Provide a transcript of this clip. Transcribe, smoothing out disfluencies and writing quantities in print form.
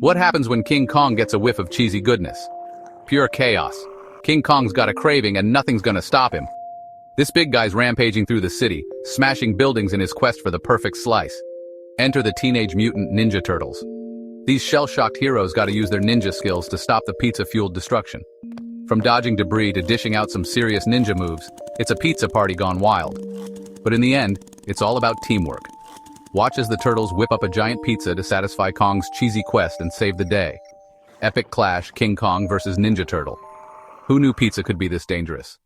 What happens when King Kong gets a whiff of cheesy goodness? Pure chaos. King Kong's got a craving and nothing's gonna stop him. This big guy's rampaging through the city, smashing buildings in his quest for the perfect slice. Enter the Teenage Mutant Ninja Turtles. These shell-shocked heroes gotta use their ninja skills to stop the pizza-fueled destruction. From dodging debris to dishing out some serious ninja moves, it's a pizza party gone wild. But in the end, it's all about teamwork. Watch as the turtles whip up a giant pizza to satisfy Kong's cheesy quest and save the day. Epic clash, King Kong versus Ninja Turtle. Who knew pizza could be this dangerous?